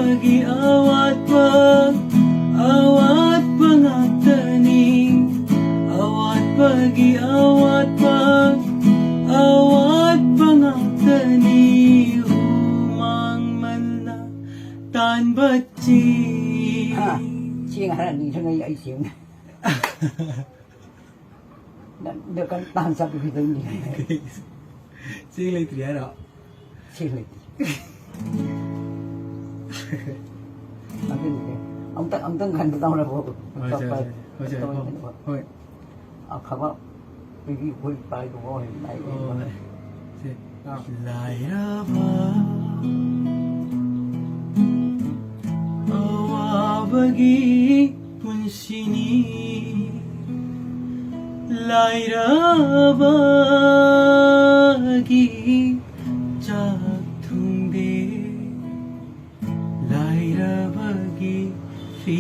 pagi awat pangatani, awat pagi awat pangatani, umang manla tan bachi. Chiên hay là gì thôi ngay ấy xíu được con tan sắp bị thương gì Sige lang triya no. chiên lịch ông tân gần tao là bộ Hoy. không có vì vui bài của tôi này Lai ra ba awa bagi punsini, lai ra bagi jagthumbe, lai ra bagi fi